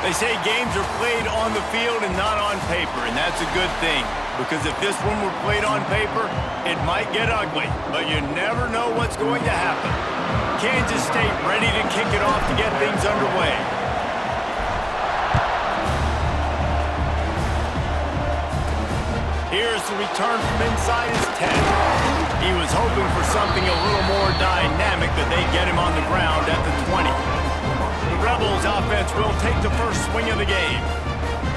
They say games are played on the field and not on paper, and that's a good thing. Because if this one were played on paper, it might get ugly. But you never know what's going to happen. Kansas State ready to kick it off to get things underway. Here's the return from inside his 10. He was hoping for something a little more dynamic, but they get him on the ground at the 20. The Rebels offense will take the first swing of the game.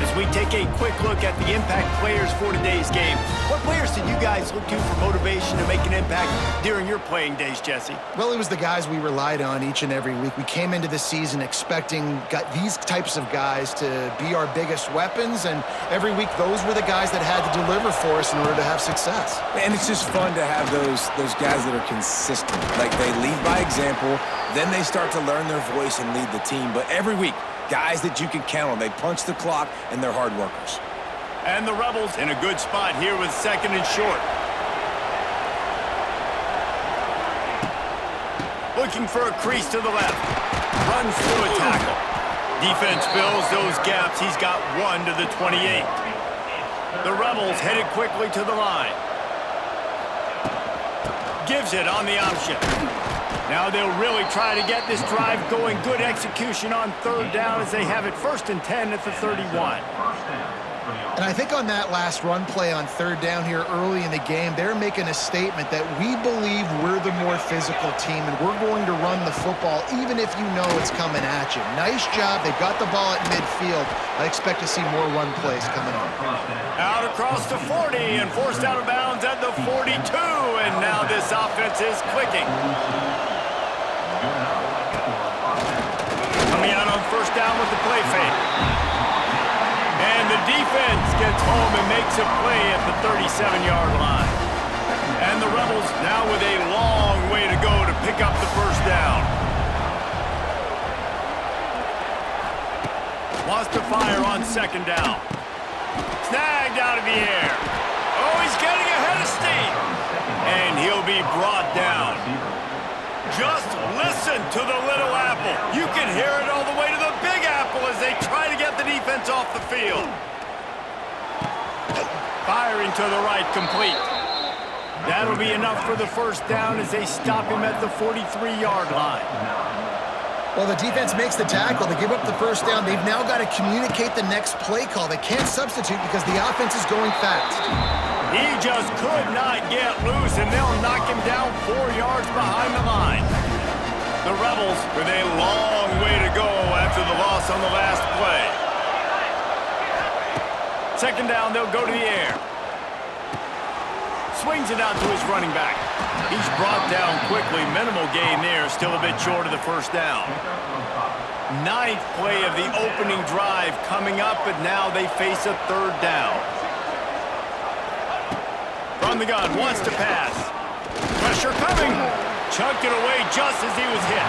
As we take a quick look at the impact players for today's game, what players did you guys look to for motivation to make an impact during your playing days, Jesse? Well, it was the guys we relied on each and every week. We came into the season expecting these types of guys to be our biggest weapons, and every week those were the guys that had to deliver for us in order to have success. And it's just fun to have those guys that are consistent. Like, they lead by example, then they start to learn their voice and lead the team. But every week, guys that you can count on. They punch the clock, and they're hard workers. And the Rebels in a good spot here with second and short. Looking for a crease to the left. Runs through a tackle. Defense fills those gaps. He's got one to the 28. The Rebels headed quickly to the line. Gives it on the option. Now they'll really try to get this drive going. Good execution on third down as they have it 1st and 10 at the 31. And I think on that last run play on third down here early in the game, they're making a statement that we believe we're the more physical team and we're going to run the football even if you know it's coming at you. Nice job. They've got the ball at midfield. I expect to see more run plays coming up. Out across the 40 and forced out of bounds at the 42. And now this offense is clicking. Coming out on first down with the play fake. And the defense gets home and makes a play at the 37-yard line. And the Rebels now with a long way to go to pick up the first down. Wants to fire on second down. Snagged out of the air. Oh, he's getting ahead of steam. And he'll be brought down. Just listen to the little apple. You can hear it all the way to the big apple as they try to get the defense off the field. Firing to the right, complete. That'll be enough for the first down as they stop him at the 43-yard line. Well, the defense makes the tackle. They give up the first down. They've now got to communicate the next play call. They can't substitute because the offense is going fast. He just could not get loose, and they'll knock him down 4 yards behind the line. The Rebels with a long way to go after the loss on the last play. Second down, they'll go to the air. Swings it out to his running back. He's brought down quickly. Minimal gain there, still a bit short of the first down. 9th play of the opening drive coming up, but now they face a third down. From the gun, wants to pass. Pressure coming. Chucked it away just as he was hit.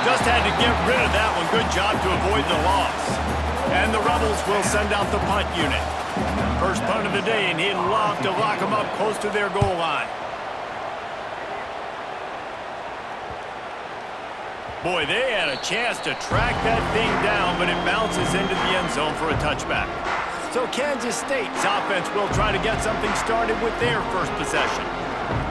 Just had to get rid of that one. Good job to avoid the loss. And the Rebels will send out the punt unit. First punt of the day, and he'd love to lock them up close to their goal line. Boy, they had a chance to track that thing down, but it bounces into the end zone for a touchback. So Kansas State's offense will try to get something started with their first possession.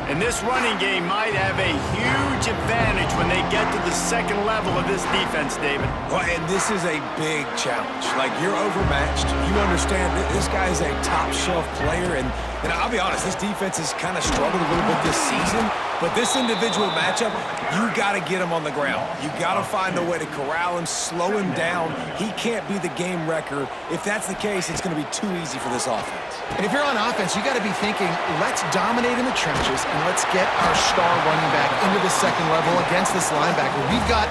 And this running game might have a huge advantage when they get to the second level of this defense, David. Well, and this is a big challenge. Like, you're overmatched. You understand that this guy is a top-shelf player, and I'll be honest, this defense has kind of struggled a little bit this season. But this individual matchup, you got to get him on the ground. You got to find a way to corral him, slow him down. He can't be the game wrecker. If that's the case, it's going to be too easy for this offense. And if you're on offense, you got to be thinking, let's dominate in the trenches and let's get our star running back into the second level against this linebacker. We've got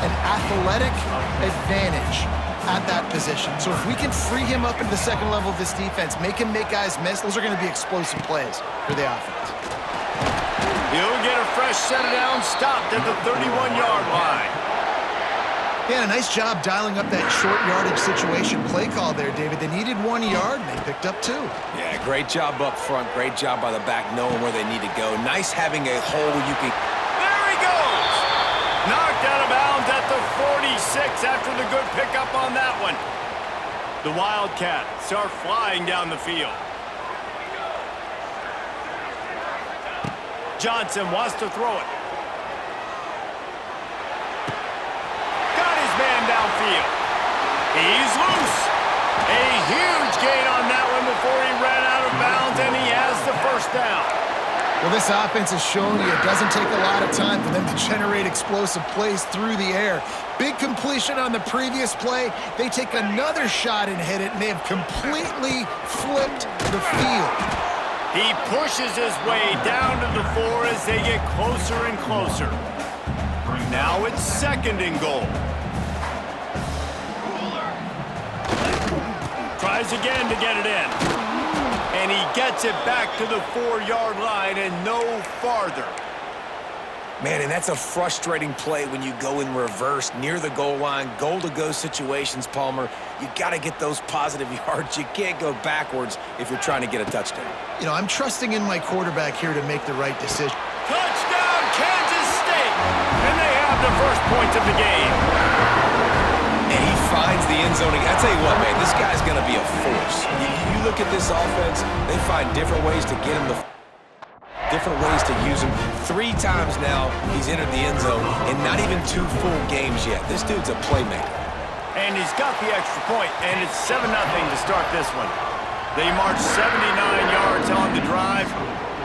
an athletic advantage at that position. So if we can free him up into the second level of this defense, make him make guys miss, those are going to be explosive plays for the offense. He'll get a fresh set down, stopped at the 31-yard line. Yeah, a nice job dialing up that short yardage situation play call there, David. They needed 1 yard, and they picked up 2. Yeah, great job up front. Great job by the back knowing where they need to go. Nice having a hole where you can... There he goes! Knocked out of bounds at the 46. 6 after the good pickup on that one. The Wildcats are flying down the field. Johnson wants to throw it. Got his man downfield. He's loose. A huge gain on that one before he ran out of bounds, and he has the first down. Well, this offense has shown you it doesn't take a lot of time for them to generate explosive plays through the air. Big completion on the previous play. They take another shot and hit it, and they have completely flipped the field. He pushes his way down to the 4 as they get closer and closer. Now it's 2nd and goal. Tries again to get it in. And he gets it back to the 4-yard line and no farther. Man, and that's a frustrating play when you go in reverse near the goal line, goal-to-go situations, Palmer. You got to get those positive yards. You can't go backwards if you're trying to get a touchdown. You know, I'm trusting in my quarterback here to make the right decision. Touchdown, Kansas State! And they have the first points of the game. And he finds the end zone. I tell you what, man, this guy's going to be a force. You look at this offense, they find different ways to get him the different ways to use him. 3 times now he's entered the end zone and not even 2 full games yet. This dude's a playmaker. And he's got the extra point, and it's 7-0 to start this one. They march 79 yards on the drive.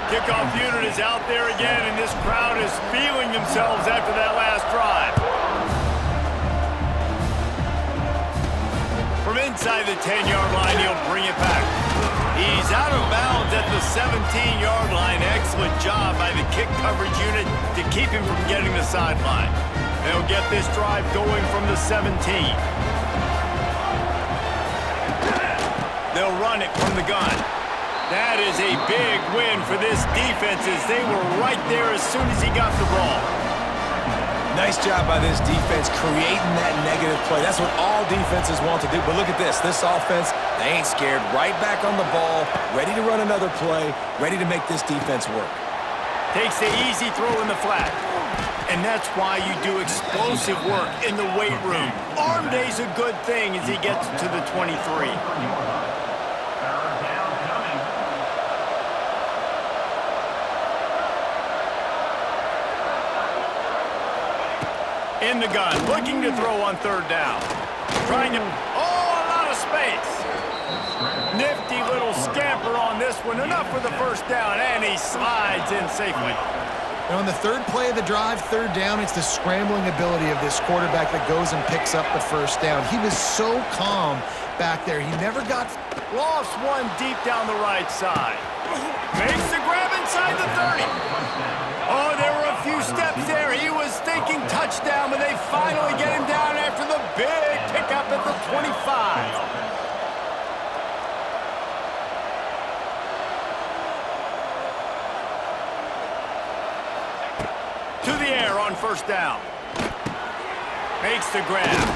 Kickoff unit is out there again, and this crowd is feeling themselves after that last drive. From inside the 10-yard line, he'll bring it back. He's out of bounds at the 17-yard line. Excellent job by the kick coverage unit to keep him from getting the sideline. They'll get this drive going from the 17. They'll run it from the gun. That is a big win for this defense as they were right there as soon as he got the ball. Nice job by this defense creating that negative play. That's what all defenses want to do. But look at this. This offense, they ain't scared. Right back on the ball, ready to run another play, ready to make this defense work. Takes the easy throw in the flat. And that's why you do explosive work in the weight room. Arm day's a good thing as he gets to the 23. In the gun, looking to throw on 3rd down. Trying to, a lot of space. Nifty little scamper on this one, enough for the first down, and he slides in safely. And on the 3rd play of the drive, 3rd down, it's the scrambling ability of this quarterback that goes and picks up the first down. He was so calm back there. He never got... Lost one deep down the right side. Makes the grab inside the 30. Oh, there were a few steps there. He was thinking touchdown, but they finally get him down after the big pickup at the 25. To the air on 1st down. Makes the grab.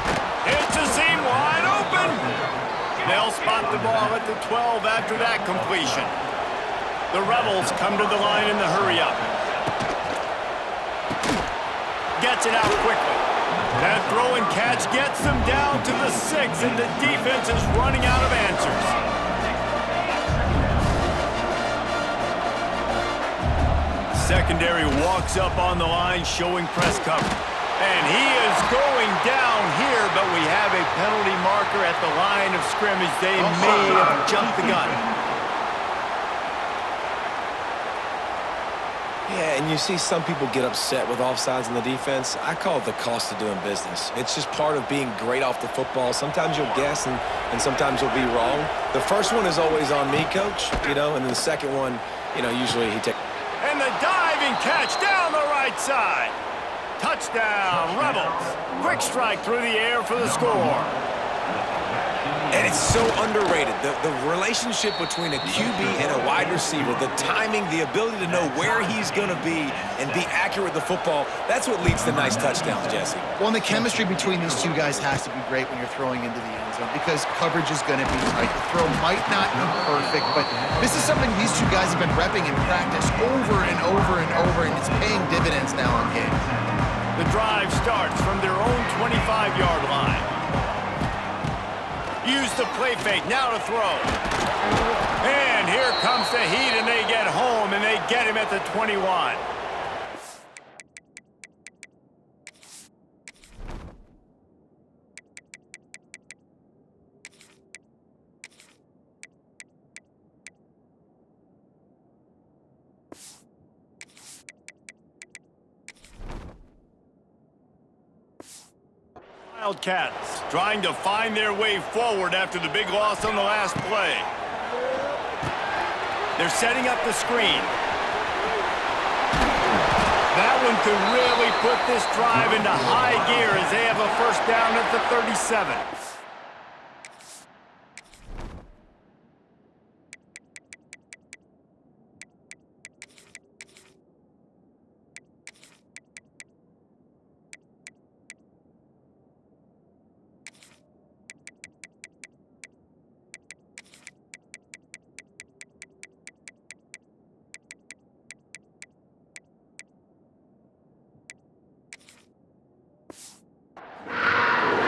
Hits the seam wide open. They'll spot the ball at the 12 after that completion. The Rebels come to the line in the hurry-up. Gets it out quickly. That throw and catch gets them down to the 6, and the defense is running out of answers. Secondary walks up on the line, showing press cover. And he is going down here, but we have a penalty marker at the line of scrimmage. They may have jumped the gun. Yeah, and you see some people get upset with offsides in the defense. I call it the cost of doing business. It's just part of being great off the football. Sometimes you'll guess and sometimes you'll be wrong. The first one is always on me, Coach, and then the second one, usually he takes. And the diving catch down the right side. Touchdown, Rebels. Quick strike through the air for the score. And it's so underrated. The relationship between a QB and a wide receiver, the timing, the ability to know where he's going to be and be accurate with the football, that's what leads to nice touchdowns, Jesse. Well, and the chemistry between these two guys has to be great when you're throwing into the end zone because coverage is going to be tight. The throw might not be perfect, but this is something these two guys have been repping in practice over and over and over, and it's paying dividends now in games. The The drive starts from their own 25-yard line. Use the play fake, now to throw. And here comes the heat, and they get home, and they get him at the 21. Wildcats trying to find their way forward after the big loss on the last play. They're setting up the screen. That one could really put this drive into high gear as they have a first down at the 37.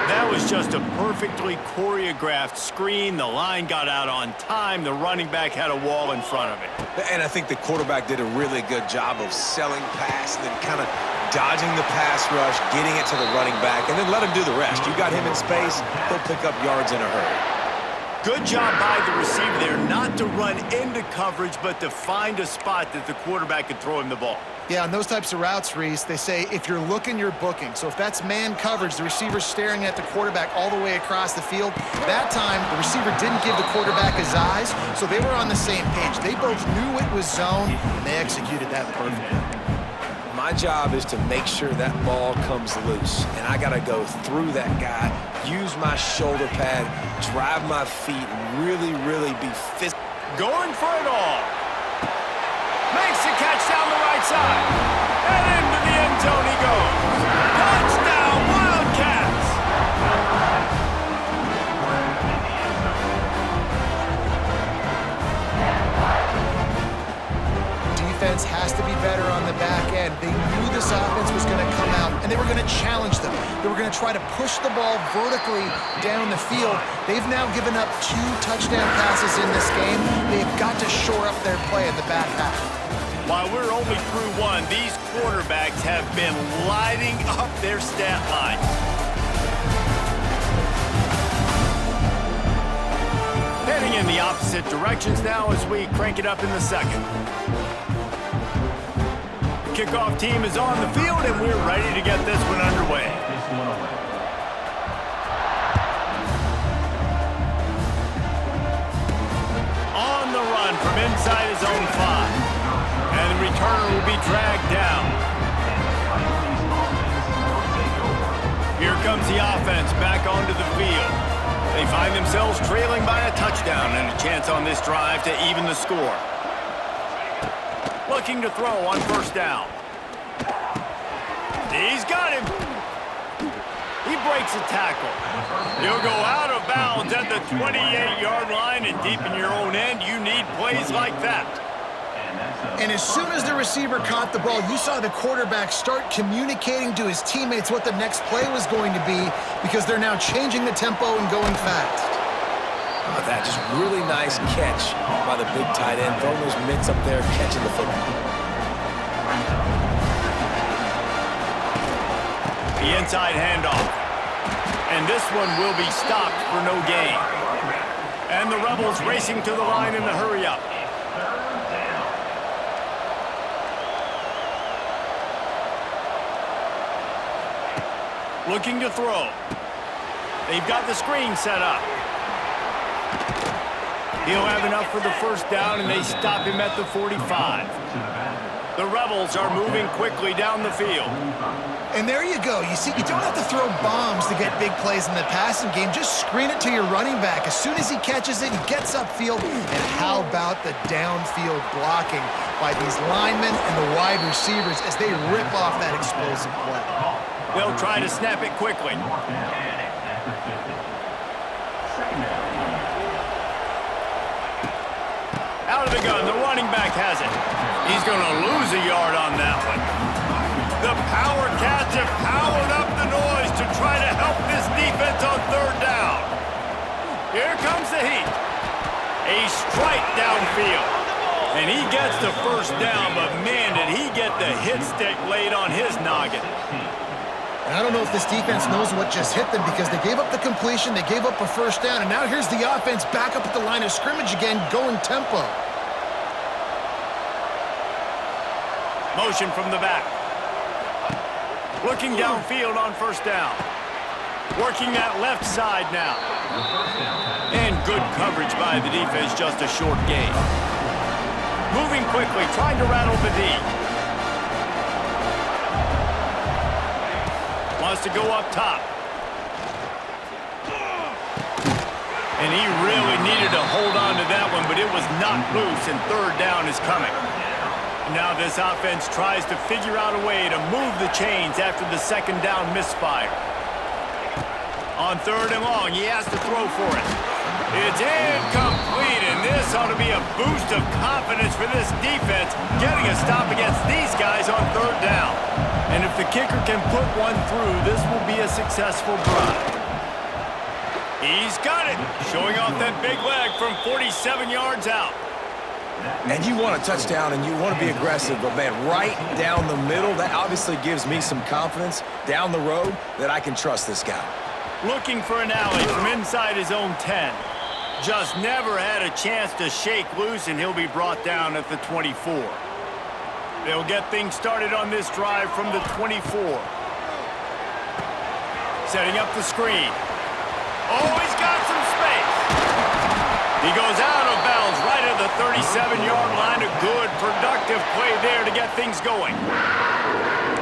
That was just a perfectly choreographed screen. The line got out on time. The running back had a wall in front of it. And I think the quarterback did a really good job of selling pass and then kind of dodging the pass rush, getting it to the running back, and then let him do the rest. You got him in space, he'll pick up yards in a hurry. Good job by the receiver there, not to run into coverage, but to find a spot that the quarterback could throw him the ball. Yeah, on those types of routes, Reese, they say if you're looking, you're booking. So if that's man coverage, the receiver's staring at the quarterback all the way across the field. That time, the receiver didn't give the quarterback his eyes, so they were on the same page. They both knew it was zone, and they executed that perfectly. My job is to make sure that ball comes loose, and I got to go through that guy, use my shoulder pad, drive my feet, and really be physical. Going for it all. Makes the catch down the right side. And into the end zone he goes. Touchdown, Wildcats! Defense has to be better on the back end. They knew this offense was going to come out, and they were going to challenge them. They were going to try to push the ball vertically down the field. They've now given up 2 touchdown passes in this game. They've got to shore up their play in the back half. While we're only through one, these quarterbacks have been lighting up their stat lines. Heading in the opposite directions now as we crank it up in the second. The kickoff team is on the field, and we're ready to get this one underway. On the run from inside his own 5. And the returner will be dragged down. Here comes the offense back onto the field. They find themselves trailing by a touchdown and a chance on this drive to even the score. Looking to throw on first down. He's got him. He breaks a tackle. He'll go out of bounds at the 28-yard line, and deep in your own end, you need plays like that. And as soon as the receiver caught the ball, you saw the quarterback start communicating to his teammates what the next play was going to be, because they're now changing the tempo and going fast. Oh, that just really nice catch by the big tight end. Throwing those mitts up there, catching the football. The inside handoff. And this one will be stopped for no gain. And the Rebels racing to the line in the hurry-up. Looking to throw. They've got the screen set up. He'll have enough for the first down, and they stop him at the 45. The Rebels are moving quickly down the field. And there you go. You see, you don't have to throw bombs to get big plays in the passing game. Just screen it to your running back. As soon as he catches it, he gets upfield. And how about the downfield blocking by these linemen and the wide receivers as they rip off that explosive play? They'll try to snap it quickly. Out of the gun, the running back has it. He's going to lose a yard on that one. The Power Cats have powered up the noise to try to help this defense on third down. Here comes the heat. A strike downfield. And he gets the first down, but man, did he get the hit stick laid on his noggin. And I don't know if this defense knows what just hit them because they gave up the completion, they gave up a first down, and now here's the offense back up at the line of scrimmage again, going tempo. Motion from the back. Looking downfield on first down. Working that left side now. And good coverage by the defense, just a short gain. Moving quickly, trying to rattle the D. Wants to go up top. And he really needed to hold on to that one, but it was knocked loose, and third down is coming. Now this offense tries to figure out a way to move the chains after the second down misfire. On third and long, he has to throw for it. It's incomplete, and this ought to be a boost of confidence for this defense, getting a stop against these guys on third down. And if the kicker can put one through, this will be a successful drive. He's got it, showing off that big leg from 47 yards out. And you want a touchdown and you want to be aggressive, but man, right down the middle, that obviously gives me some confidence down the road that I can trust this guy. Looking for an alley from inside his own 10. Just never had a chance to shake loose, and he'll be brought down at the 24. They'll get things started on this drive from the 24. Setting up the screen. Oh, he's got some space. He goes out of bounds right at the 37-yard line. A good, productive play there to get things going.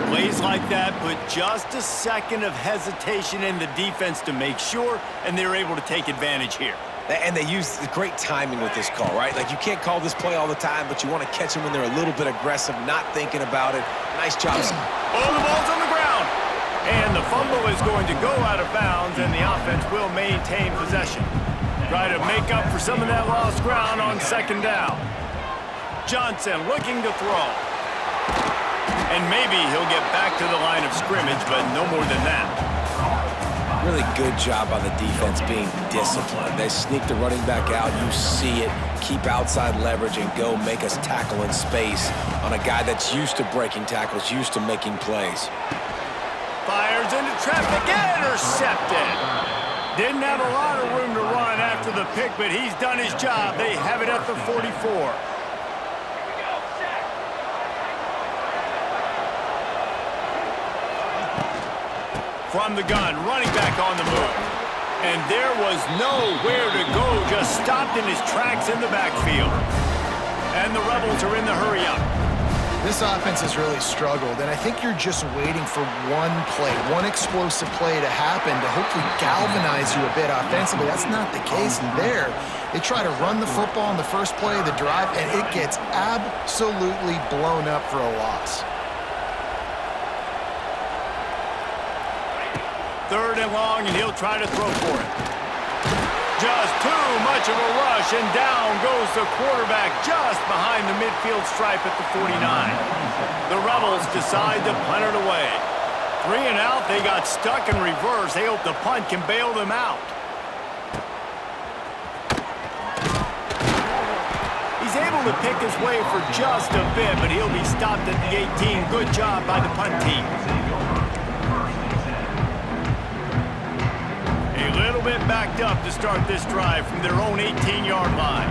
Plays like that put just a second of hesitation in the defense to make sure, and they're able to take advantage here. And they use the great timing with this call, right? Like, you can't call this play all the time, but you want to catch them when they're a little bit aggressive, not thinking about it. Nice job. Oh, the ball's on the ground. And the fumble is going to go out of bounds, and the offense will maintain possession. Try to make up for some of that lost ground on second down. Johnson looking to throw. And maybe he'll get back to the line of scrimmage, but no more than that. Really good job by the defense being disciplined. They sneak the running back out. You see it. Keep outside leverage and go make us tackle in space on a guy that's used to breaking tackles, used to making plays. Fires into traffic, intercepted. Didn't have a lot of room to run after the pick, but he's done his job. They have it at the 44. From the gun, running back on the move. And there was nowhere to go, just stopped in his tracks in the backfield. And the Rebels are in the hurry-up. This offense has really struggled, and I think you're just waiting for one play, one explosive play to happen to hopefully galvanize you a bit offensively. That's not the case there. They try to run the football in the first play of the drive, and it gets absolutely blown up for a loss. Third and long, and he'll try to throw for it. Just too much of a rush, and down goes the quarterback just behind the midfield stripe at the 49. The Rebels decide to punt it away. 3 and out, they got stuck in reverse. They hope the punt can bail them out. He's able to pick his way for just a bit, but he'll be stopped at the 18. Good job by the punt team. A little bit backed up to start this drive from their own 18-yard line.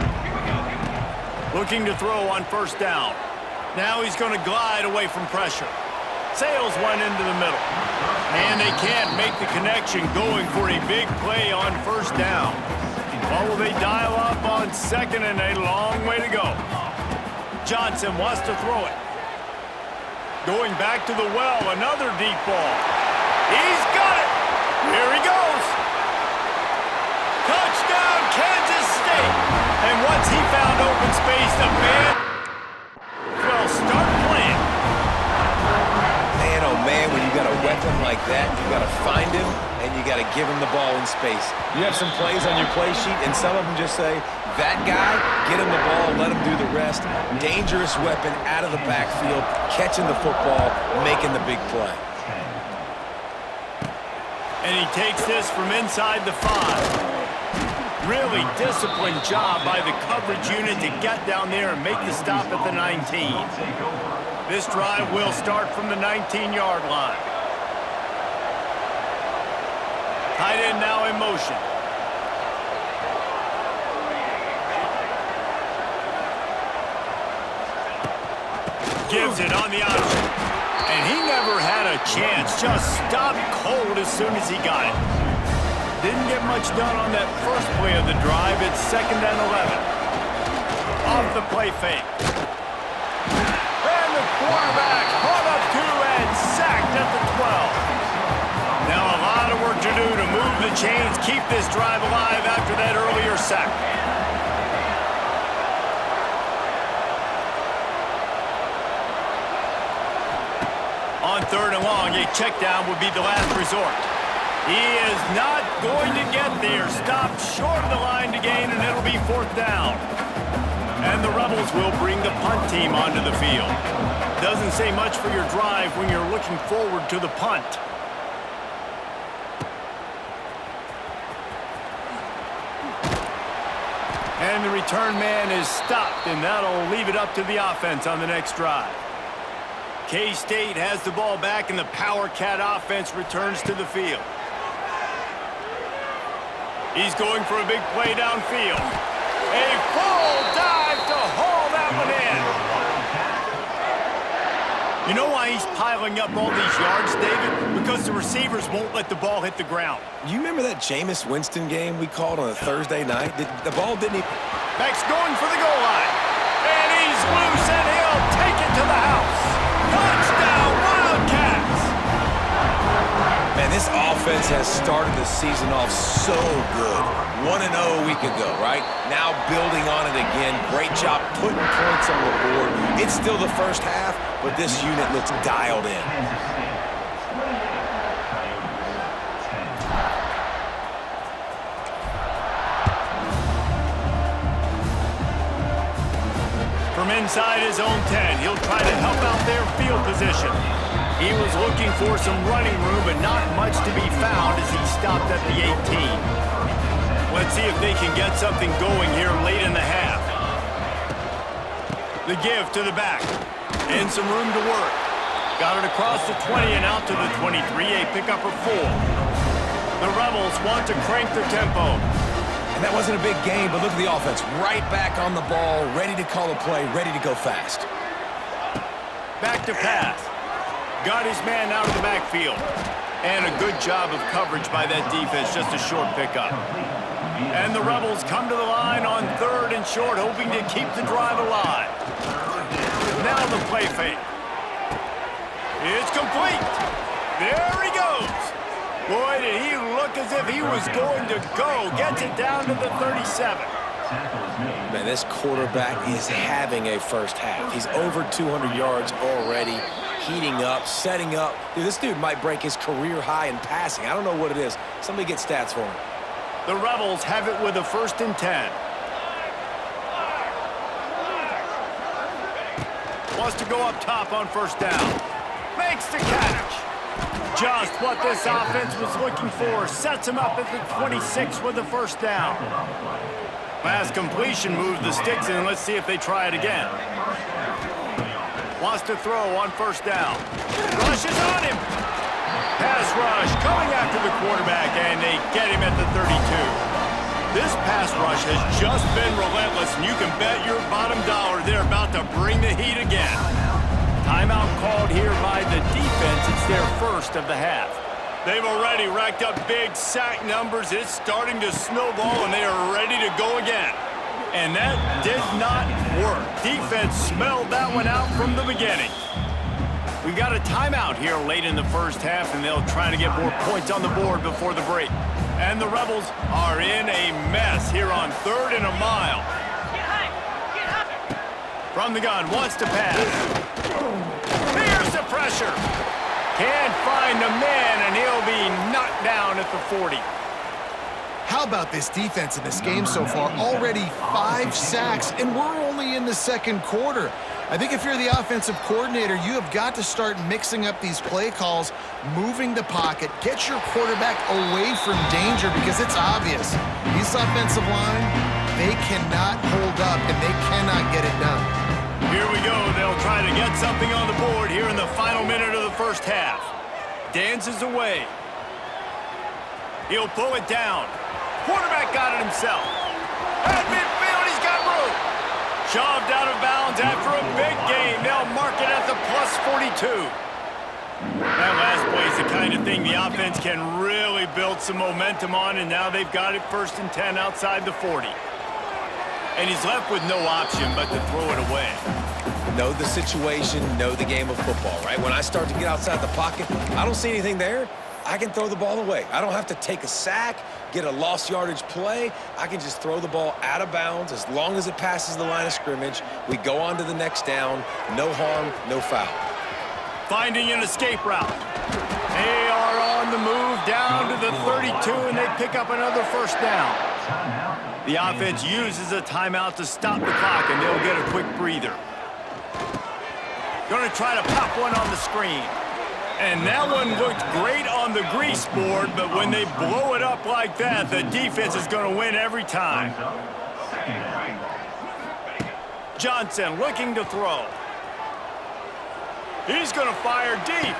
Looking to throw on first down. Now he's going to glide away from pressure. Sails one into the middle. And they can't make the connection, going for a big play on first down. Well, will they dial up on second, and a long way to go. Johnson wants to throw it. Going back to the well, another deep ball. He's got it. Here he goes. Touchdown, Kansas State. And once he found open space, the band will start playing. Man, oh man, when you got a weapon like that, you got to find him, and you got to give him the ball in space. You have some plays on your play sheet, and some of them just say, that guy, get him the ball, let him do the rest. Dangerous weapon out of the backfield, catching the football, making the big play. And he takes this from inside the 5. Really disciplined job by the coverage unit to get down there and make the stop at the 19. This drive will start from the 19-yard line. Tight end now in motion. Gives it on the option. And he never had a chance. Just stopped cold as soon as he got it. Didn't get much done on that first play of the drive. It's 2nd and 11. Off the play fake. And the quarterback caught up to and sacked at the 12. Now a lot of work to do to move the chains, keep this drive alive after that earlier sack. On 3rd and long, a check down would be the last resort. He is not going to get there. Stopped short of the line to gain, and it'll be 4th down. And the Rebels will bring the punt team onto the field. Doesn't say much for your drive when you're looking forward to the punt. And the return man is stopped, and that'll leave it up to the offense on the next drive. K-State has the ball back, and the Power Cat offense returns to the field. He's going for a big play downfield. A full dive to haul that one in. You know why he's piling up all these yards, David? Because the receivers won't let the ball hit the ground. You remember that Jameis Winston game we called on a Thursday night? The ball didn't even... Beck's going for the goal line. And he's loose, and he'll take it to the house. Touchdown, Wildcats! Man, this offense has started the season off so good. 1-0 a week ago, right? Now building on it again. Great job putting points on the board. It's still the first half, but this unit looks dialed in. From inside his own 10, he'll try to help out their field position. He was looking for some running room, but not much to be found as he stopped at the 18. Let's see if they can get something going here late in the half. The give to the back. And some room to work. Got it across the 20 and out to the 23, a pickup of 4. The Rebels want to crank their tempo. And that wasn't a big game, but look at the offense. Right back on the ball, ready to call a play, ready to go fast. Back to pass. Got his man out of the backfield. And a good job of coverage by that defense, just a short pickup. And the Rebels come to the line on 3rd and short, hoping to keep the drive alive. Now the play fake. It's complete. There he goes. Boy, did he look as if he was going to go. Gets it down to the 37. Man, this quarterback is having a first half. He's over 200 yards already, heating up, setting up. Dude, this dude might break his career high in passing. I don't know what it is. Somebody get stats for him. The Rebels have it with a 1st and 10. Wants to go up top on 1st down. Makes the catch. Just what this offense was looking for. Sets him up at the 26 with the 1st down. Last completion moved the sticks in. Let's see if they try it again. Wants to throw on 1st down. Rushes on him. Pass rush coming after the quarterback, and they get him at the 32. This pass rush has just been relentless, and you can bet your bottom dollar they're about to bring the heat again. Timeout called here by the defense. It's their first of the half. They've already racked up big sack numbers. It's starting to snowball, and they are ready to go again. And that did not work. Defense smelled that one out from the beginning. We've got a timeout here late in the first half, and they'll try to get more points on the board before the break. And the Rebels are in a mess here on 3rd and a mile. From the gun, wants to pass. Here's the pressure. Can't find the man, and he'll be knocked down at the 40. How about this defense in this game so far? Already 5 sacks, and we're only in the second quarter. I think if you're the offensive coordinator, you have got to start mixing up these play calls, moving the pocket, get your quarterback away from danger, because it's obvious. This offensive line, they cannot hold up, and they cannot get it done. Here we go. They'll try to get something on the board here in the final minute of the first half. Dances away. He'll pull it down. Quarterback got it himself. At midfield, he's got room. Shoved out of bounds after a big gain. They'll mark it at the plus 42. That last play is the kind of thing the offense can really build some momentum on, and now they've got it 1st and 10 outside the 40. And he's left with no option but to throw it away. Know the situation, know the game of football, right? When I start to get outside the pocket, I don't see anything there, I can throw the ball away. I don't have to take a sack, get a lost yardage play. I can just throw the ball out of bounds. As long as it passes the line of scrimmage, we go on to the next down. No harm, no foul. Finding an escape route. They are on the move down to the 32, and they pick up another 1st down. The offense uses a timeout to stop the clock, and they'll get a quick breather. Going to try to pop one on the screen. And that one looked great on the grease board, but when they blow it up like that, the defense is going to win every time. Johnson looking to throw. He's going to fire deep.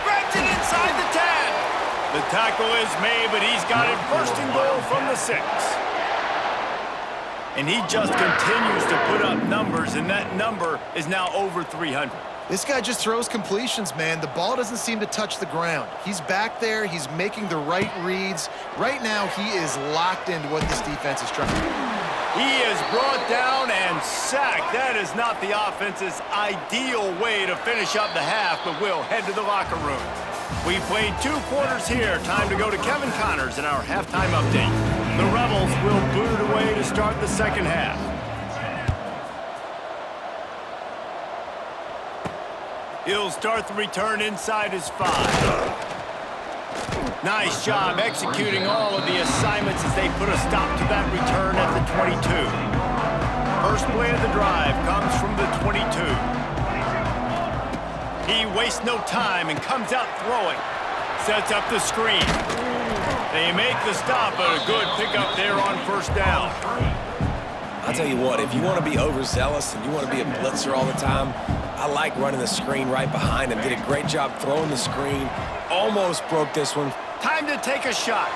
Grabs it inside the 10. The tackle is made, but he's got it 1st and goal from the 6. And he just continues to put up numbers, and that number is now over 300. This guy just throws completions, man. The ball doesn't seem to touch the ground. He's back there. He's making the right reads. Right now, he is locked into what this defense is trying to do. He is brought down and sacked. That is not the offense's ideal way to finish up the half, but we'll head to the locker room. We played 2 quarters here. Time to go to Kevin Connors in our halftime update. The Rebels will boot it away to start the second half. He'll start the return inside his 5. Nice job executing all of the assignments as they put a stop to that return at the 22. First play of the drive comes from the 22. He wastes no time and comes out throwing. Sets up the screen. They make the stop, but a good pickup there on 1st down. I'll tell you what, if you want to be overzealous and you want to be a blitzer all the time, I like running the screen right behind him. Did a great job throwing the screen. Almost broke this one. Time to take a shot.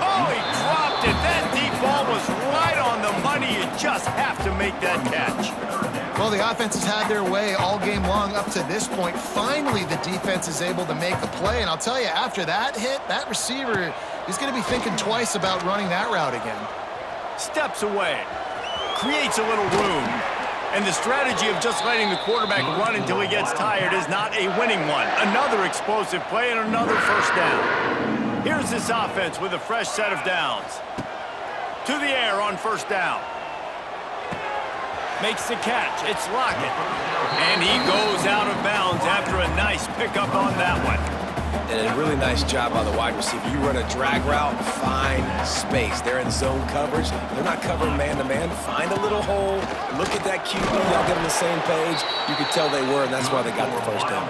Oh, he dropped it. That deep ball was right on the money. You just have to make that catch. Well, the offense has had their way all game long up to this point. Finally, the defense is able to make a play. And I'll tell you, after that hit, that receiver is going to be thinking twice about running that route again. Steps away. Creates a little room. And the strategy of just letting the quarterback run until he gets tired is not a winning one. Another explosive play and another 1st down. Here's this offense with a fresh set of downs. To the air on 1st down. Makes the catch. It's Lockett. And he goes out of bounds after a nice pickup on that one. And a really nice job by the wide receiver. You run a drag route, find space. They're in zone coverage. They're not covering man-to-man. Find a little hole. Look at that QB. Y'all get on the same page. You could tell they were, and that's why they got the 1st down.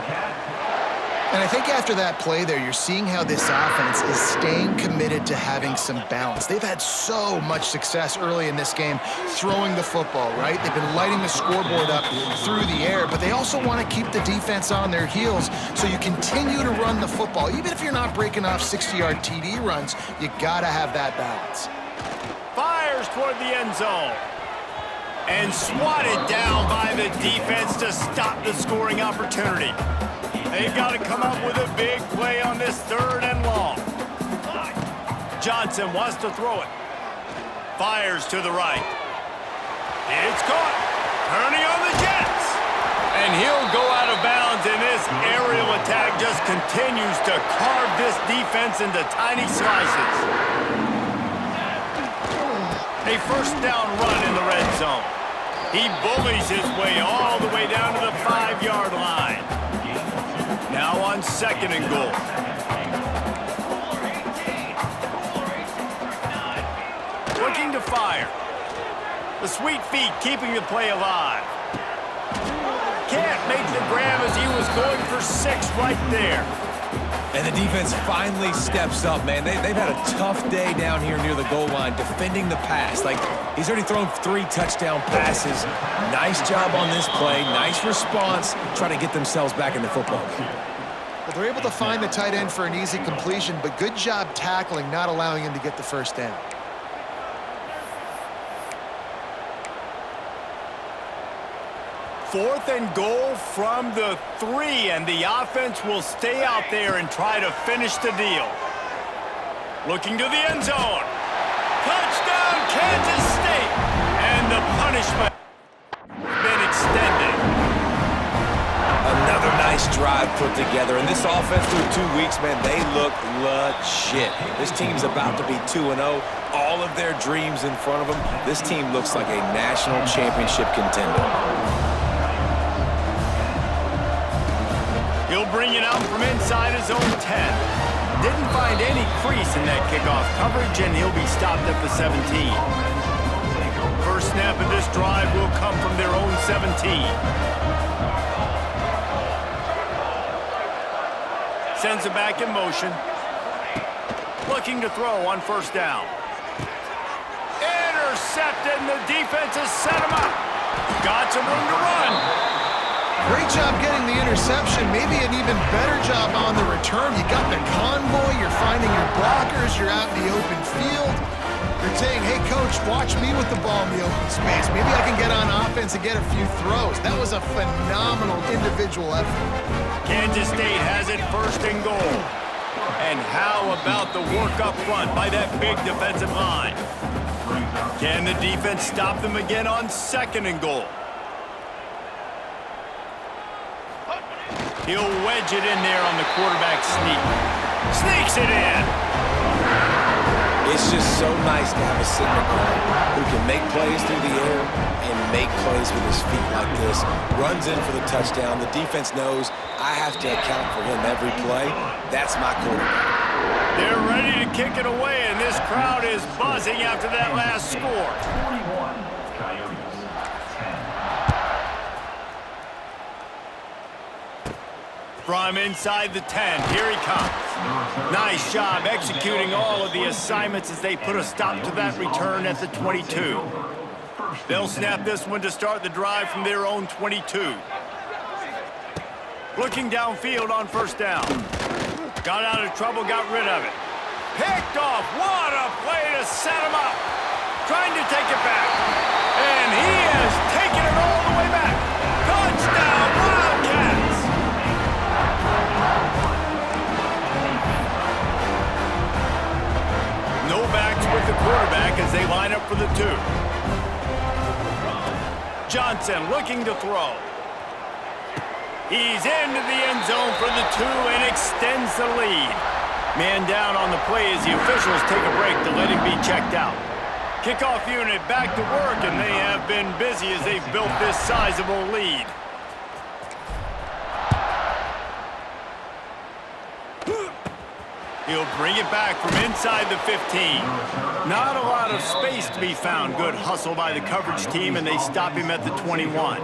And I think after that play there, you're seeing how this offense is staying committed to having some balance. They've had so much success early in this game throwing the football, right? They've been lighting the scoreboard up through the air, but they also want to keep the defense on their heels, so you continue to run the football. Even if you're not breaking off 60-yard TD runs, you got to have that balance. Fires toward the end zone. And swatted down by the defense to stop the scoring opportunity. They've got to come up with a big play on this 3rd and long. Johnson wants to throw it. Fires to the right. It's caught. Turning on the Jets. And he'll go out of bounds, and this aerial attack just continues to carve this defense into tiny slices. A 1st down run in the red zone. He bullies his way all the way down to the 5-yard line. Now on 2nd and goal. Looking to fire. The sweet feet keeping the play alive. Can't make the grab as he was going for 6 right there. And the defense finally steps up, man. They've had a tough day down here near the goal line defending the pass. Like, he's already thrown 3 touchdown passes. Nice job on this play. Nice response, trying to get themselves back in the football game. Well, they're able to find the tight end for an easy completion, but good job tackling, not allowing him to get the first down. 4th and goal from the 3, and the offense will stay out there and try to finish the deal. Looking to the end zone. Touchdown, Kansas State! And the punishment has been extended. Another nice drive put together, and this offense through 2 weeks, man, they look legit. This team's about to be 2-0. All of their dreams in front of them. This team looks like a national championship contender. He'll bring it out from inside his own 10. Didn't find any crease in that kickoff coverage, and he'll be stopped at the 17. First snap of this drive will come from their own 17. Sends it back in motion. Looking to throw on 1st down. Intercepted, and the defense has set him up. Got some room to run. Great job getting the interception, maybe an even better job on the return. You got the convoy, you're finding your blockers, you're out in the open field. You're saying, hey, coach, watch me with the ball in the open space. Maybe I can get on offense and get a few throws. That was a phenomenal individual effort. Kansas State has it 1st and goal. And how about the work up front by that big defensive line? Can the defense stop them again on 2nd and goal? He'll wedge it in there on the quarterback sneak. Sneaks it in. It's just so nice to have a center guard who can make plays through the air and make plays with his feet like this. Runs in for the touchdown. The defense knows I have to account for him every play. That's my quarterback. They're ready to kick it away, and this crowd is buzzing after that last score. From inside the 10, here he comes. Nice job executing all of the assignments as they put a stop to that return at the 22. They'll snap this one to start the drive from their own 22. Looking downfield on 1st down. Got out of trouble, got rid of it. Picked off. What a play to set him up. Trying to take it back. And he has taken it all the way back. Touchdown, Wildcats! No backs with the quarterback as they line up for the 2. Johnson looking to throw. He's into the end zone for the 2 and extends the lead. Man down on the play as the officials take a break to let him be checked out. Kickoff unit back to work, and they have been busy as they've built this sizable lead. He'll bring it back from inside the 15. Not a lot of space to be found. Good hustle by the coverage team, and they stop him at the 21.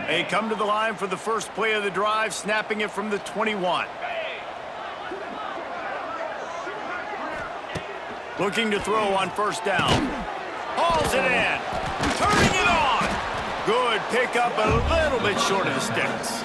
They come to the line for the first play of the drive, snapping it from the 21. Looking to throw on 1st down. Hauls it in. Turning it on. Good pickup, a little bit short of the sticks.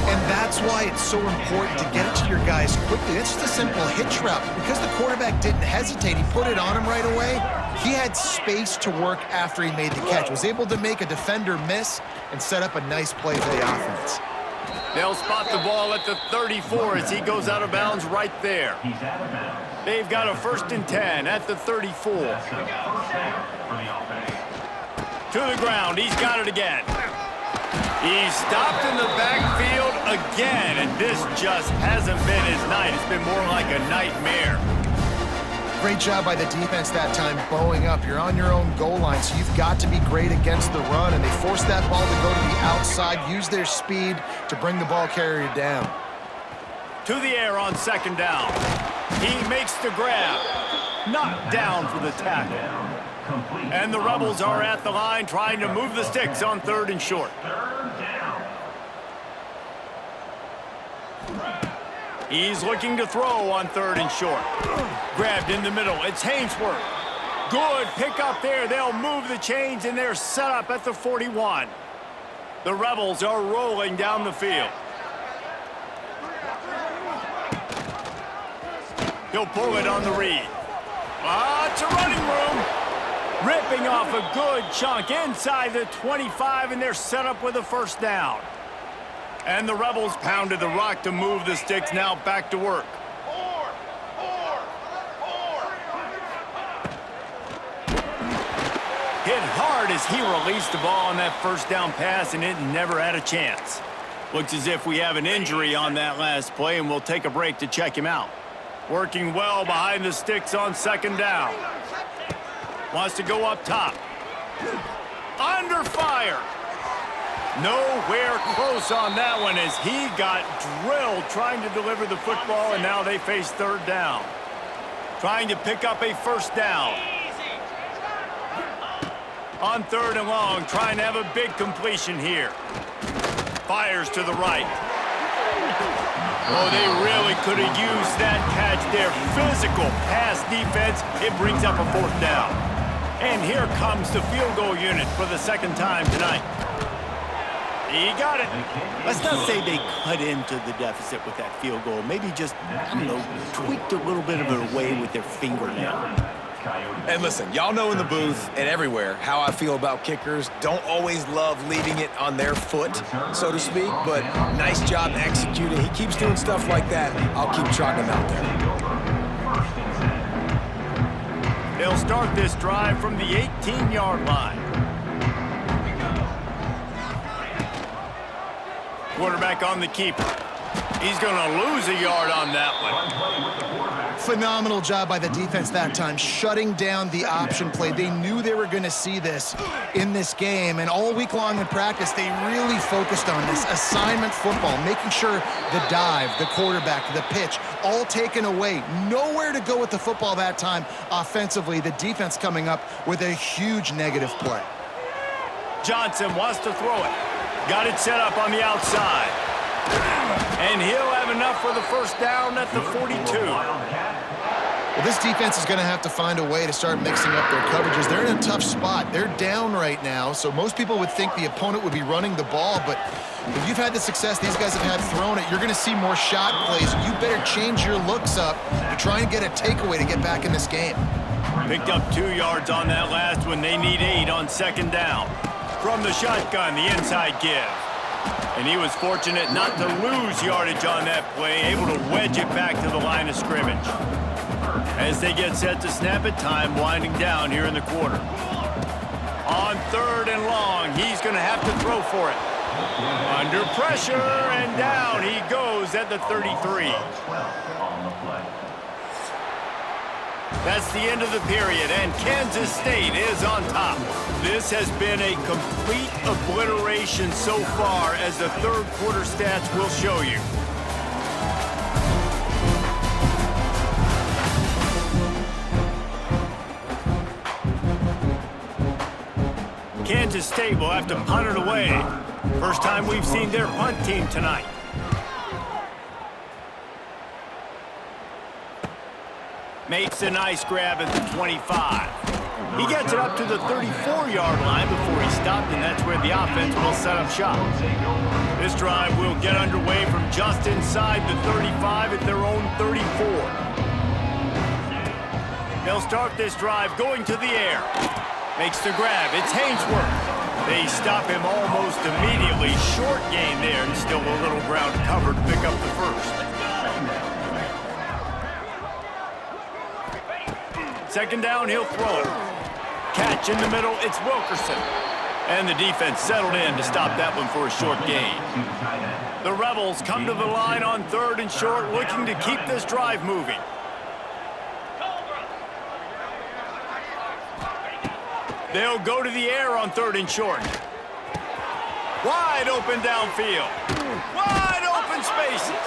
And that's why it's so important to get it to your guys quickly. It's just a simple hitch route. Because the quarterback didn't hesitate, he put it on him right away. He had space to work after he made the catch. Was able to make a defender miss and set up a nice play for the offense. They'll spot the ball at the 34 as he goes out of bounds right there. They've got a 1st and 10 at the 34. To the ground, he's got it again. He's stopped in the backfield again, and this just hasn't been his night. It's been more like a nightmare. Great job by the defense that time, bowing up. You're on your own goal line, so you've got to be great against the run, and they forced that ball to go to the outside, use their speed to bring the ball carrier down. To the air on second down. He makes the grab. Knocked down for the tackle. And the Rebels are at the line trying to move the sticks on 3rd and short. He's looking to throw on 3rd and short. Grabbed in the middle. It's Hainsworth. Good pick up there. They'll move the chains, and they're set up at the 41. The Rebels are rolling down the field. He'll pull it on the read. It's a running room. Ripping off a good chunk inside the 25, and they're set up with a first down. And the Rebels pounded the rock to move the sticks, now back to work. Hit hard as he released the ball on that first down pass, and it never had a chance. Looks as if we have an injury on that last play, and we'll take a break to check him out. Working well behind the sticks on second down. Wants to go up top. Under fire. Nowhere close on that one as he got drilled trying to deliver the football, and now they face 3rd down. Trying to pick up a first down. On 3rd and long, trying to have a big completion here. Fires to the right. Oh, they really could have used that catch there. Physical pass defense. It brings up a 4th down. And here comes the field goal unit for the 2nd time tonight. He got it. Let's not say they cut into the deficit with that field goal. Maybe just, tweaked a little bit of it away with their fingernail. And listen, y'all know in the booth and everywhere how I feel about kickers. Don't always love leaving it on their foot, so to speak, but nice job executing. He keeps doing stuff like that. I'll keep trotting him out there. They'll start this drive from the 18-yard line. Quarterback on the keeper. He's going to lose a yard on that one. Phenomenal job by the defense that time, shutting down the option play. They knew they were going to see this in this game, and all week long in practice, they really focused on this assignment football, making sure the dive, the quarterback, the pitch, all taken away. Nowhere to go with the football that time offensively. The defense coming up with a huge negative play. Johnson wants to throw it. Got it set up on the outside. And he'll have enough for the first down at the 42. Well, this defense is going to have to find a way to start mixing up their coverages. They're in a tough spot. They're down right now, so most people would think the opponent would be running the ball, but if you've had the success these guys have had throwing it, you're going to see more shot plays. You better change your looks up to try and get a takeaway to get back in this game. Picked up 2 yards on that last one. They need 8 on second down. From the shotgun, the inside give. And he was fortunate not to lose yardage on that play, able to wedge it back to the line of scrimmage. As they get set to snap it, time winding down here in the quarter. On 3rd and long, he's going to have to throw for it. Under pressure, and down he goes at the 33. That's the end of the period, and Kansas State is on top. This has been a complete obliteration so far, as the 3rd quarter stats will show you. Kansas State will have to punt it away. First time we've seen their punt team tonight. Makes a nice grab at the 25. He gets it up to the 34-yard line before he stopped, and that's where the offense will set up shop. This drive will get underway from just inside the 35 at their own 34. They'll start this drive going to the air. Makes the grab. It's Hainsworth. They stop him almost immediately. Short gain there, and still a little ground cover to pick up the first. Second down, he'll throw it. Catch in the middle, it's Wilkerson. And the defense settled in to stop that one for a short gain. The Rebels come to the line on 3rd and short, looking to keep this drive moving. They'll go to the air on 3rd and short. Wide open downfield. Wide open spaces.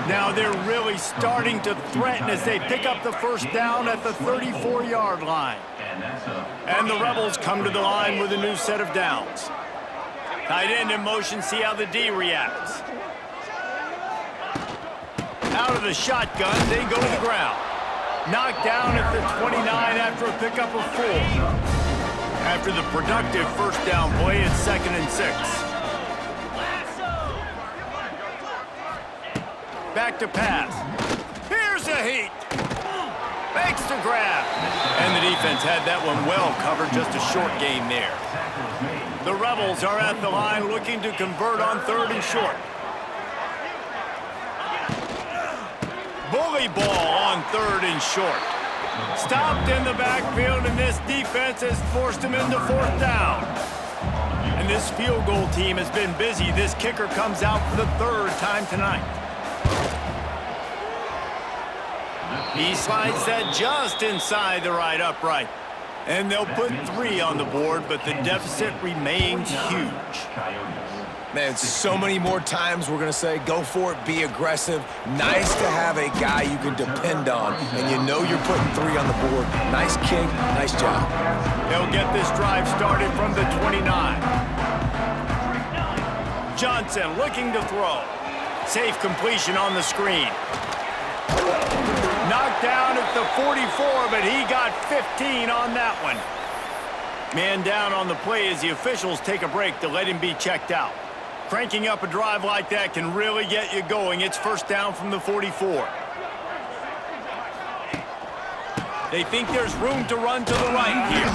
Now they're really starting to threaten as they pick up the first down at the 34-yard line. And the Rebels come to the line with a new set of downs. Tight end in motion, see how the D reacts. Out of the shotgun, they go to the ground. Knocked down at the 29 after a pickup of 4. After the productive first down play, it's 2nd and 6. Back to pass. Here's a heat. Makes the grab. And the defense had that one well covered, just a short gain there. The Rebels are at the line looking to convert on 3rd and short. Bully ball on 3rd and short. Stopped in the backfield, and this defense has forced him into 4th down. And this field goal team has been busy. This kicker comes out for the 3rd time tonight. He slides that just inside the right upright. And they'll put 3 on the board, but the deficit remains huge. Man, so many more times we're going to say, go for it, be aggressive. Nice to have a guy you can depend on, and you know you're putting 3 on the board. Nice kick, nice job. They'll get this drive started from the 29. Johnson looking to throw. Safe completion on the screen. Knocked down at the 44, but he got 15 on that one. Man down on the play as the officials take a break to let him be checked out. Cranking up a drive like that can really get you going. It's 1st down from the 44. They think there's room to run to the right here.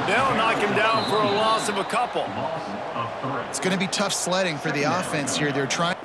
They'll knock him down for a loss of a couple. It's going to be tough sledding for the offense here. They're trying.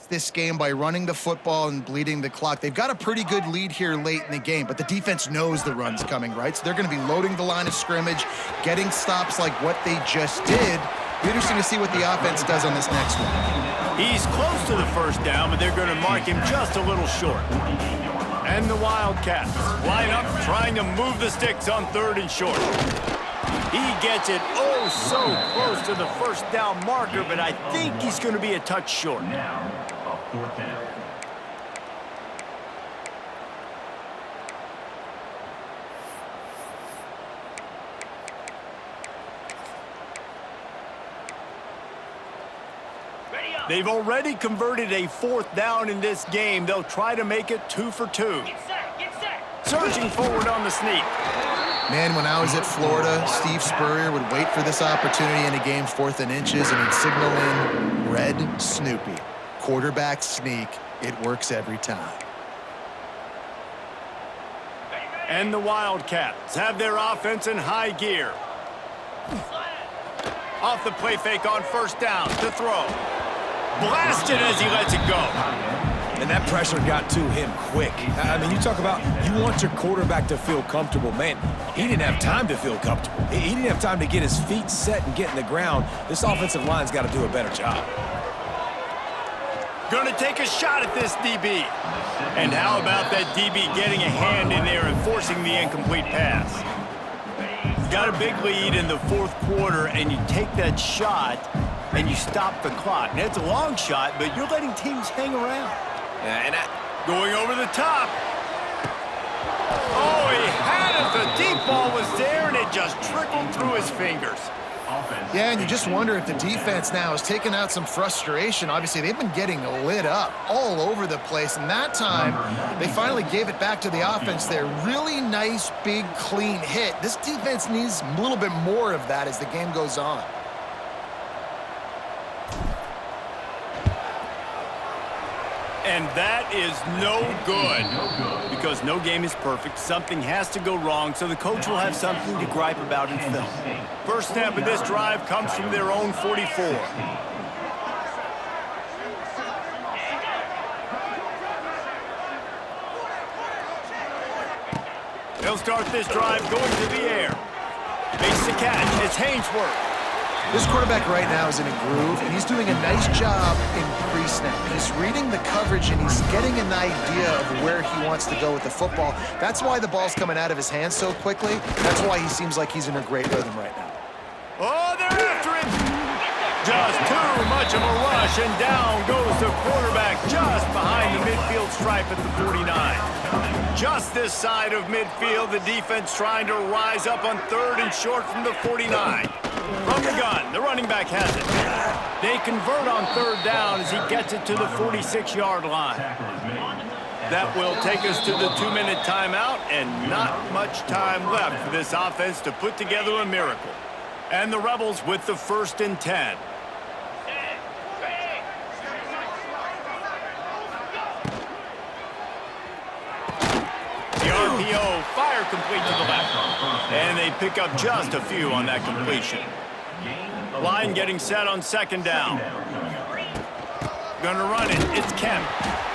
this game by running the football and bleeding the clock. They've got a pretty good lead here late in the game, but the defense knows the run's coming, right? So they're going to be loading the line of scrimmage, getting stops like what they just did. Be interesting to see what the offense does on this next one. He's close to the first down, but they're going to mark him just a little short. And the Wildcats line up, trying to move the sticks on 3rd and short. He gets it oh so close to the first down marker, but I think he's going to be a touch short. Now, a 4th down. They've already converted a 4th down in this game. They'll try to make it 2 for 2. Get set. Surging forward on the sneak. Man, when I was at Florida, Steve Spurrier would wait for this opportunity in a game 4th and inches, and he'd signal in red Snoopy. Quarterback sneak. It works every time. And the Wildcats have their offense in high gear. Off the play fake on 1st down to throw. Blasted as he lets it go. And that pressure got to him quick. I mean, you talk about you want your quarterback to feel comfortable. Man, he didn't have time to feel comfortable. He didn't have time to get his feet set and get in the ground. This offensive line's got to do a better job. Gonna take a shot at this DB. And how about that DB getting a hand in there and forcing the incomplete pass? You got a big lead in the 4th quarter, and you take that shot, and you stop the clock. Now, it's a long shot, but you're letting teams hang around. Going over the top. Oh, he had it. The deep ball was there, and it just trickled through his fingers. Yeah, and you just wonder if the defense now is taking out some frustration. Obviously, they've been getting lit up all over the place, and that time, they finally gave it back to the offense there. Really nice, big, clean hit. This defense needs a little bit more of that as the game goes on. And that is no good, because no game is perfect. Something has to go wrong, so the coach will have something to gripe about in film. First snap of this drive comes from their own 44. They'll start this drive going to the air. Makes the catch. It's Hainsworth. This quarterback right now is in a groove, and he's doing a nice job in pre-snap. He's reading the coverage, and he's getting an idea of where he wants to go with the football. That's why the ball's coming out of his hands so quickly. That's why he seems like he's in a great rhythm right now. Oh, they're after him. Just too much of a rush, and down goes the quarterback just behind the midfield stripe at the 49. Just this side of midfield, the defense trying to rise up on 3rd and short from the 49. From the gun, the running back has it. They convert on 3rd down as he gets it to the 46-yard line. That will take us to the 2-minute timeout, and not much time left for this offense to put together a miracle. And the Rebels with the 1st and 10. The RPO, fire complete to the left. And they pick up just a few on that completion. Line getting set on 2nd down. Gonna run it. It's Kemp.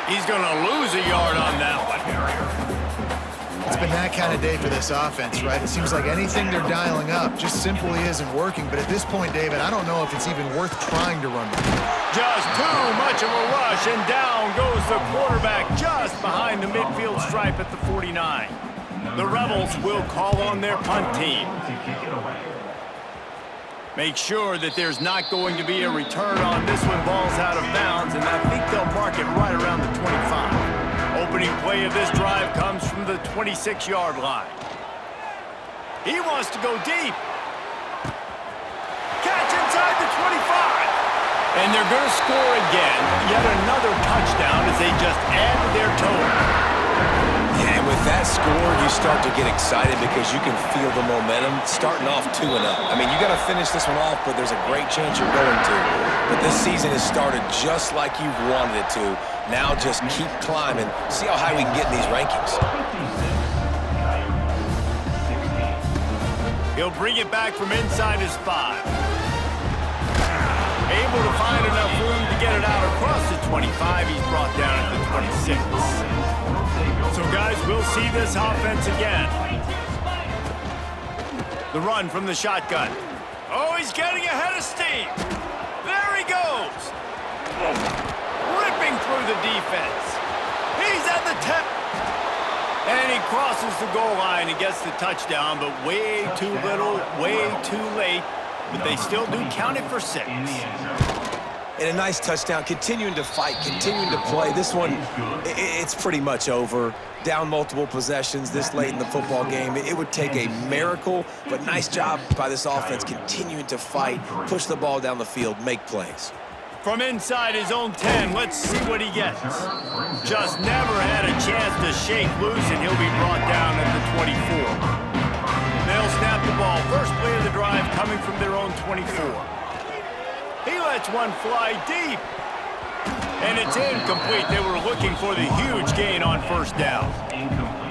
He's gonna lose a yard on that one. It's been that kind of day for this offense, right? It seems like anything they're dialing up just simply isn't working. But at this point, David, I don't know if it's even worth trying to run. Just too much of a rush, and down goes the quarterback just behind the midfield stripe at the 49. The Rebels will call on their punt team. Make sure that there's not going to be a return on this when ball's out of bounds, and I think they'll mark it right around the 25. Opening play of this drive comes from the 26-yard line. He wants to go deep. Catch inside the 25. And they're going to score again. Yet another touchdown as they just add to their total. Yeah, and with that score, you start to get excited because you can feel the momentum starting off 2-0. I mean, you got to finish this one off, but there's a great chance you're going to. But this season has started just like you've wanted it to. Now just keep climbing. See how high we can get in these rankings. He'll bring it back from inside his 5. Able to find enough room to get it out across the 25. He's brought down at the 26. So, guys, we'll see this offense again. The run from the shotgun. Oh, he's getting ahead of steam. There he goes. Ripping through the defense. He's at the 10. And he crosses the goal line and gets the touchdown, but way too little, way too late. But they still do count it for 6. And a nice touchdown, continuing to fight, continuing to play. This one, it's pretty much over. Down multiple possessions this late in the football game. It would take a miracle, but nice job by this offense continuing to fight, push the ball down the field, make plays. From inside his own 10, let's see what he gets. Just never had a chance to shake loose, and he'll be brought down at the 24. They'll snap the ball. First play of the drive coming from their own 24. He lets one fly deep. And it's incomplete. They were looking for the huge gain on first down.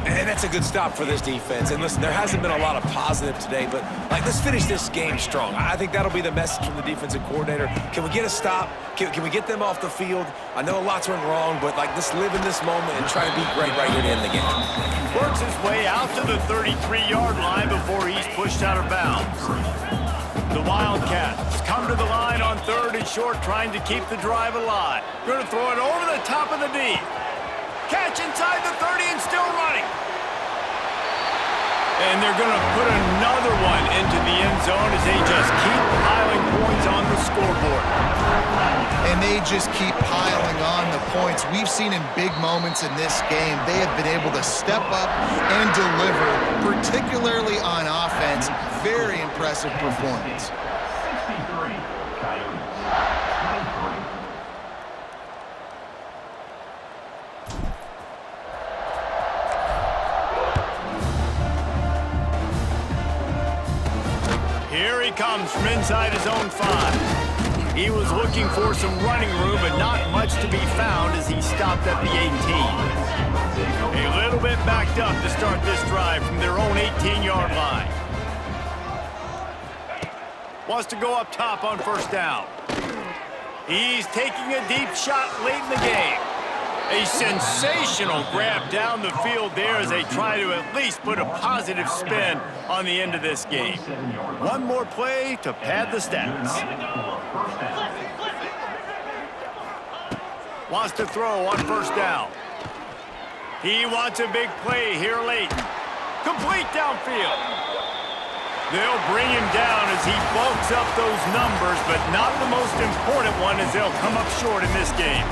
And that's a good stop for this defense. And listen, there hasn't been a lot of positive today, but let's finish this game strong. I think that'll be the message from the defensive coordinator. Can we get a stop? Can we get them off the field? I know a lot's went wrong, but let's live in this moment and try to be great right here to end the game. Works his way out to the 33-yard line before he's pushed out of bounds. The Wildcats come to the line on 3rd and short, trying to keep the drive alive. Going to throw it over the top of the D. Catch inside the 30 and still running. And they're going to put another one into the end zone as they just keep piling points on the scoreboard. And they just keep piling on the points. We've seen in big moments in this game, they have been able to step up and deliver, particularly on offense. Very impressive performance. 63, Coyotes. 23. Here he comes from inside his own 5. He was looking for some running room, but not much to be found as he stopped at the 18. A little bit backed up to start this drive from their own 18-yard line. Wants to go up top on first down. He's taking a deep shot late in the game. A sensational grab down the field there as they try to at least put a positive spin on the end of this game. One more play to pad the stats. Wants to throw on first down. He wants a big play here late. Complete downfield. They'll bring him down as he bulks up those numbers, but not the most important one as they'll come up short in this game.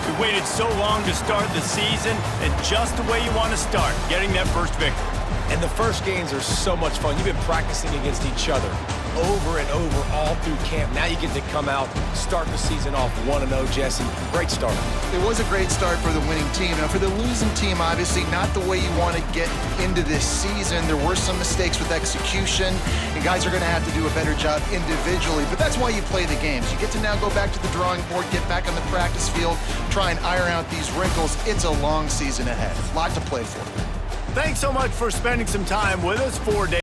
We waited so long to start the season, and just the way you want to start, getting that first victory. And the first games are so much fun. You've been practicing against each other over and over all through camp. Now you get to come out, start the season off 1-0, Jesse. Great start. It was a great start for the winning team. Now, for the losing team, obviously not the way you want to get into this season. There were some mistakes with execution, and guys are going to have to do a better job individually. But that's why you play the games. You get to now go back to the drawing board, get back on the practice field, try and iron out these wrinkles. It's a long season ahead. A lot to play for. Thanks so much for spending some time with us 4 days.